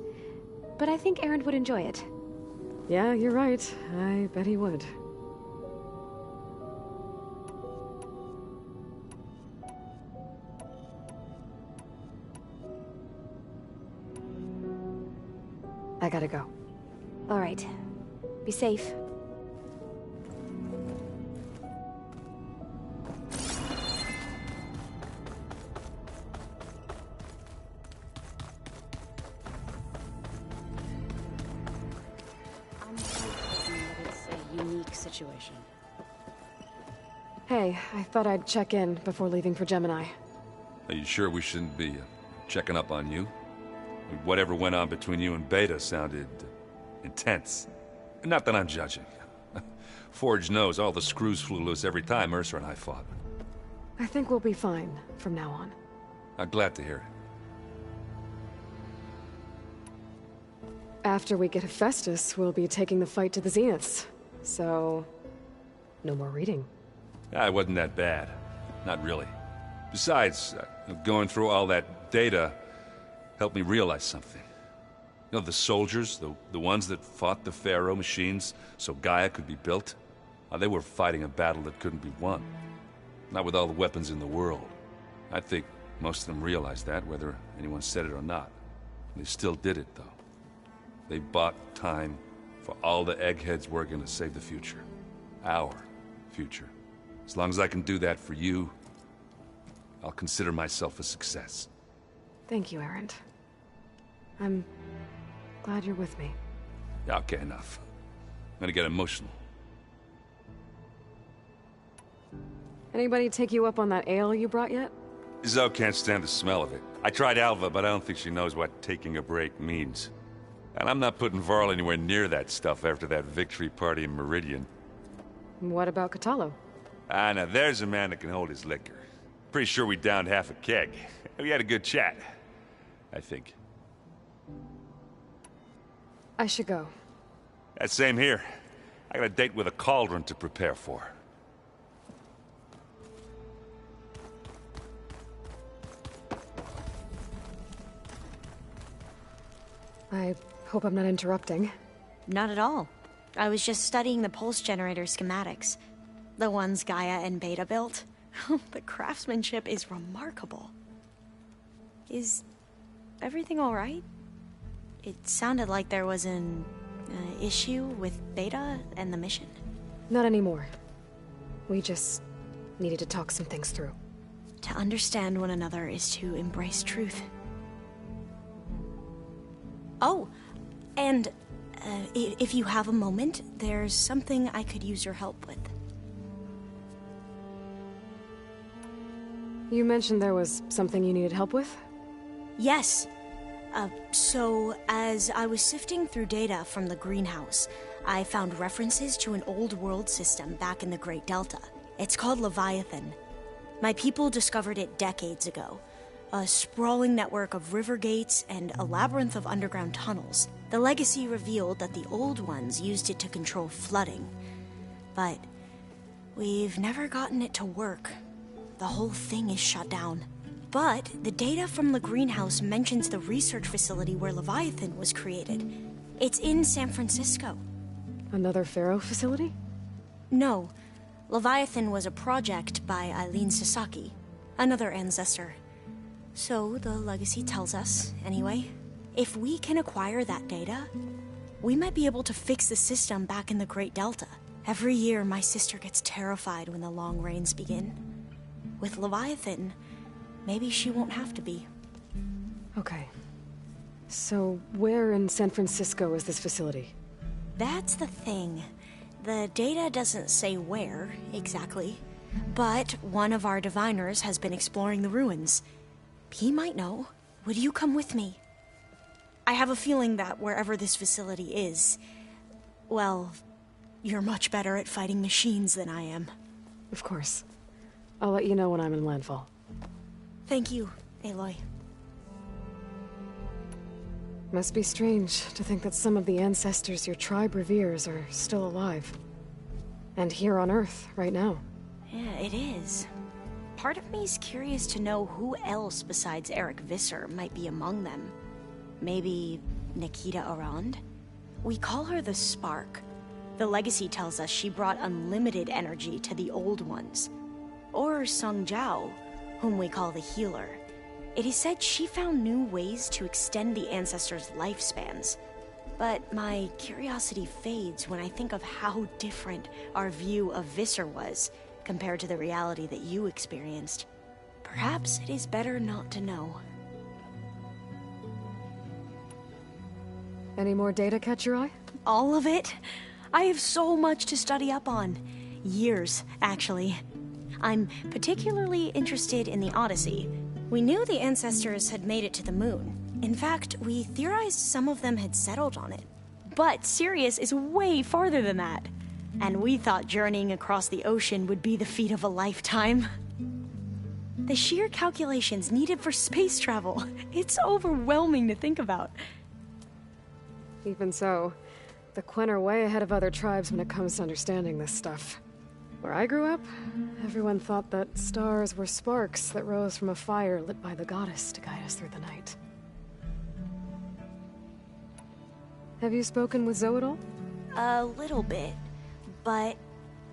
but I think Erend would enjoy it. Yeah, you're right. I bet he would. I gotta go. All right. Be safe. Situation. Hey, I thought I'd check in before leaving for Gemini. Are you sure we shouldn't be checking up on you? Whatever went on between you and Beta sounded intense. Not that I'm judging. Forge knows all the screws flew loose every time Mercer and I fought. I think we'll be fine from now on. I'm glad to hear it. After we get Hephaestus, we'll be taking the fight to the Zeniths. So, no more reading. It wasn't that bad. Not really. Besides, going through all that data helped me realize something. You know, the soldiers, the ones that fought the Pharaoh machines so Gaia could be built, they were fighting a battle that couldn't be won. Not with all the weapons in the world. I think most of them realized that, whether anyone said it or not. They still did it, though. They bought time for all the eggheads working to save the future. Our future. As long as I can do that for you, I'll consider myself a success. Thank you, Erend. I'm glad you're with me. Okay, enough. I'm gonna get emotional. Anybody take you up on that ale you brought yet? Zoe can't stand the smell of it. I tried Alva, but I don't think she knows what taking a break means. And I'm not putting Varl anywhere near that stuff after that victory party in Meridian. What about Catalo? Now there's a man that can hold his liquor. Pretty sure we downed half a keg. We had a good chat, I think. I should go. Same here. I got a date with a cauldron to prepare for. I hope I'm not interrupting. Not at all. I was just studying the pulse generator schematics. The ones Gaia and Beta built. The craftsmanship is remarkable. Is everything all right? It sounded like there was an issue with Beta and the mission. Not anymore. We just needed to talk some things through. To understand one another is to embrace truth. Oh, and if you have a moment, there's something I could use your help with. You mentioned there was something you needed help with? Yes. So, as I was sifting through data from the greenhouse, I found references to an old world system back in the Great Delta. It's called Leviathan. My people discovered it decades ago. A sprawling network of river gates and a labyrinth of underground tunnels. The legacy revealed that the old ones used it to control flooding. But we've never gotten it to work. The whole thing is shut down. But the data from the greenhouse mentions the research facility where Leviathan was created. It's in San Francisco. Another Pharaoh facility? No. Leviathan was a project by Eileen Sasaki, another ancestor. So the legacy tells us, anyway. If we can acquire that data, we might be able to fix the system back in the Great Delta. Every year, my sister gets terrified when the long rains begin. With Leviathan, maybe she won't have to be. Okay. So, where in San Francisco is this facility? That's the thing. The data doesn't say where, exactly. But one of our diviners has been exploring the ruins. He might know. Would you come with me? I have a feeling that wherever this facility is, well, you're much better at fighting machines than I am. Of course. I'll let you know when I'm in landfall. Thank you, Aloy. Must be strange to think that some of the ancestors your tribe reveres are still alive. And here on Earth, right now. Yeah, it is. Part of me's curious to know who else besides Eric Visser might be among them. Maybe Nikita Arand? We call her the Spark. The legacy tells us she brought unlimited energy to the old ones. Or Sung Jiao, whom we call the Healer. It is said she found new ways to extend the ancestors' lifespans. But my curiosity fades when I think of how different our view of Visser was compared to the reality that you experienced. Perhaps it is better not to know. Any more data catch your eye? All of it? I have so much to study up on. Years, actually. I'm particularly interested in the Odyssey. We knew the ancestors had made it to the moon. In fact, we theorized some of them had settled on it. But Sirius is way farther than that. And we thought journeying across the ocean would be the feat of a lifetime. The sheer calculations needed for space travel, it's overwhelming to think about. Even so, the Quen are way ahead of other tribes when it comes to understanding this stuff. Where I grew up, everyone thought that stars were sparks that rose from a fire lit by the goddess to guide us through the night. Have you spoken with Zoe at all? A little bit, but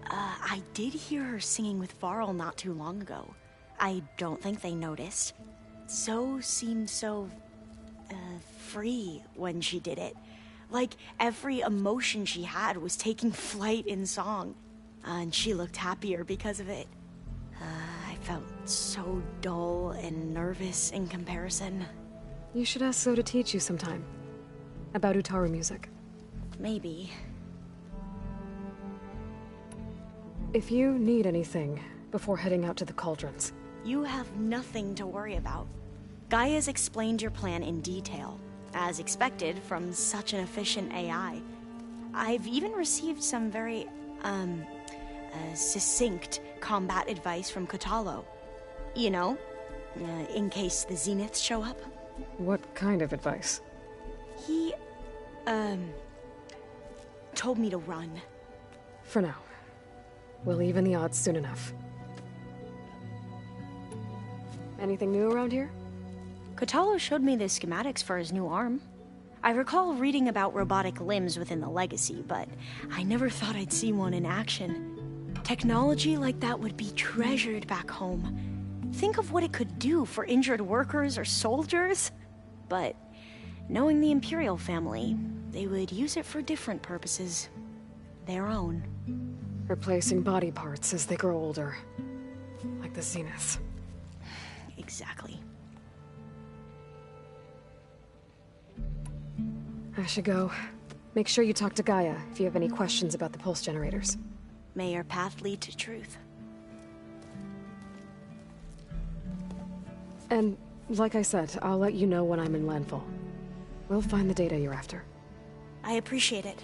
I did hear her singing with Varl not too long ago. I don't think they noticed. Zoe seemed so free when she did it. Like every emotion she had was taking flight in song. And she looked happier because of it. I felt so dull and nervous in comparison. You should ask Zoe to teach you sometime. About Utaru music. Maybe. If you need anything before heading out to the cauldrons. You have nothing to worry about. Gaia's explained your plan in detail, as expected from such an efficient AI. I've even received some very, succinct combat advice from Kotalo. You know, in case the Zeniths show up. What kind of advice? He, told me to run. For now. We'll even the odds soon enough. Anything new around here? Kotalo showed me the schematics for his new arm. I recall reading about robotic limbs within the Legacy, but I never thought I'd see one in action. Technology like that would be treasured back home. Think of what it could do for injured workers or soldiers. But knowing the Imperial family, they would use it for different purposes. Their own. Replacing body parts as they grow older. Like the Zeniths. Exactly. I should go. Make sure you talk to Gaia if you have any questions about the pulse generators. May your path lead to truth. And, like I said, I'll let you know when I'm in landfall. We'll find the data you're after. I appreciate it.